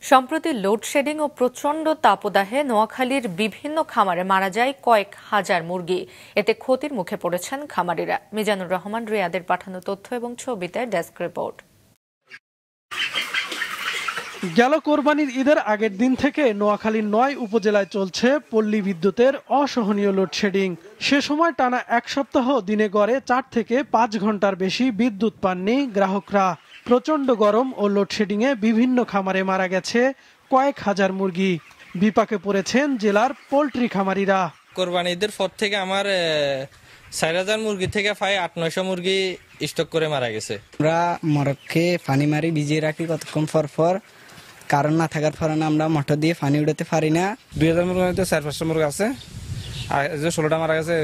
সম্প্রতি লোডশেডিং ও প্রচণ্ড তাপদাহে নোয়াখালীর বিভিন্ন খামারে মারা যায় কয়েক হাজার মুরগি। এতে ক্ষতির মুখে পড়েছেন খামারিরা। মিজানুর রহমান রিয়াদের পাঠানো তথ্য এবং ছবিতে ডেস্ক রিপোর্ট। গেল কোরবানির ঈদের আগের দিন থেকে নোয়াখালীর ৯ উপজেলায় চলছে পল্লী বিদ্যুতের অসহনীয় লোডশেডিং। সে সময় টানা এক সপ্তাহ দিনে গড়ে ৪ থেকে ৫ ঘন্টার বেশি বিদ্যুৎ পাননি গ্রাহকরা। প্রচণ্ড গরম ও লোডশেডিংয়ে বিভিন্ন খামারে মারা গেছে কয়েক হাজার মুরগি। বিপাকে পড়েছেন জেলার পোল্ট্রি খামারিরা। কোরবানি ঈদের পর থেকে আমার ৪,০০০ মুরগি থেকে প্রায় ৮-৯০০ মুরগি স্টক করে মারা গেছে। আমরা মরককে পানি মারি ভিজিয়ে রাখি কতক্ষণ পর কারণ না থাকার কারণে আমরা মোটর দিয়ে পানি উঠাতে পারি না। ২,০০০ মুরগি ৪-৫০০ মুরগি আছে, আর ১৬টা মারা গেছে।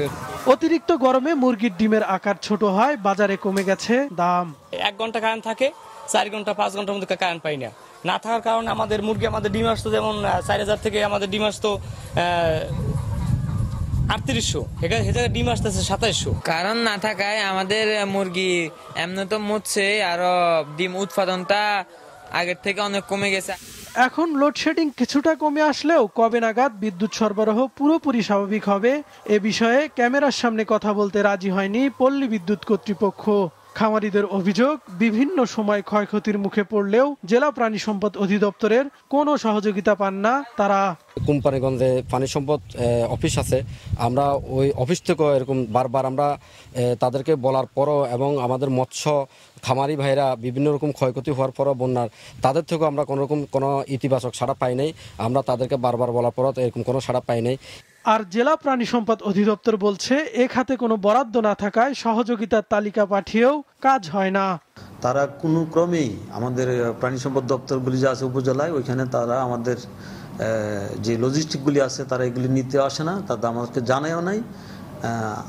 অতিরিক্ত গরমে মুরগির ডিমের আকার ছোট হয়, বাজারে কমে গেছে দাম। ১ ঘন্টা কারেন্ট থাকে, ৪ ঘন্টা ৫ ঘন্টার মধ্যে কারেন্ট পাই না থাকার কারণে আমাদের মুরগি আমাদের ডিম আসতো যেমন ৪,০০০ থেকে আমাদের ডিম আসতো ৩৮০০, এখানে ডিম আসতেছে ২৭০০। কারণ না থাকায় আমাদের মুরগি এমনি তো মরছে, আরো ডিম উৎপাদনটা আগের থেকে অনেক কমে গেছে। এখন লোডশেডিং কিছুটা কমে আসলেও কবে নাগাদ বিদ্যুৎ সরবরাহ পুরোপুরি স্বাভাবিক হবে এ বিষয়ে ক্যামেরার সামনে কথা বলতে রাজি হয়নি পল্লী বিদ্যুৎ কর্তৃপক্ষ। খামারিদের অভিযোগ, বিভিন্ন সময় ক্ষয়ক্ষতির মুখে পড়লেও জেলা প্রাণী সম্পদ অধিদপ্তরের কোনো সহযোগিতা পান না তারা। কোম্পানিগঞ্জে পানি সম্পদ অফিস আছে, আমরা ওই অফিস থেকে এরকম বারবার আমরা তাদেরকে বলার পরও এবং আমাদের মৎস্য খামারি ভাইরা বিভিন্ন রকম ক্ষয়ক্ষতি হওয়ার পরও বন্যার তাদের থেকেও আমরা কোনো ইতিবাচক সাড়া পাই নাই। আমরা তাদেরকে বারবার বলার পরও এরকম কোনো সাড়া পাই নাই। আর জেলা প্রাণী সম্পদ অধিদপ্তর বলছে এ খাতে কোনো বরাদ্দ না থাকায় সহযোগিতার তালিকা পাঠিয়েও কাজ হয় না। তারা কোনো ক্রমেই আমাদের প্রাণী সম্পদ দপ্তরগুলি যে আছে উপজেলায়, ওইখানে তারা আমাদের যে লজিস্টিকগুলি আছে তারা এগুলি নিতে আসে না, তাদের আমাদেরকে জানায়ও নাই।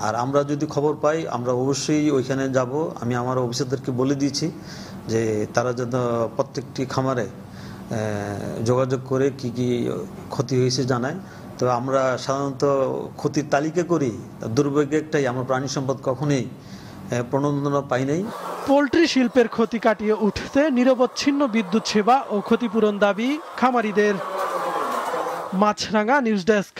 আর আমরা যদি খবর পাই আমরা অবশ্যই ওইখানে যাব। আমি আমার অফিসারদেরকে বলে দিয়েছি যে তারা যেন প্রত্যেকটি খামারে যোগাযোগ করে কি কি ক্ষতি হয়েছে জানায়। তো আমরা সাধারণত ক্ষতির তালিকা করি, দুর্ভাগ্য একটাই আমরা প্রাণী সম্পদ কখনোই প্রণোদনা পাই নাই। পোল্ট্রি শিল্পের ক্ষতি কাটিয়ে উঠতে নিরবচ্ছিন্ন বিদ্যুৎ সেবা ও ক্ষতিপূরণ দাবি খামারিদের। মাছরাঙা নিউজ ডেস্ক।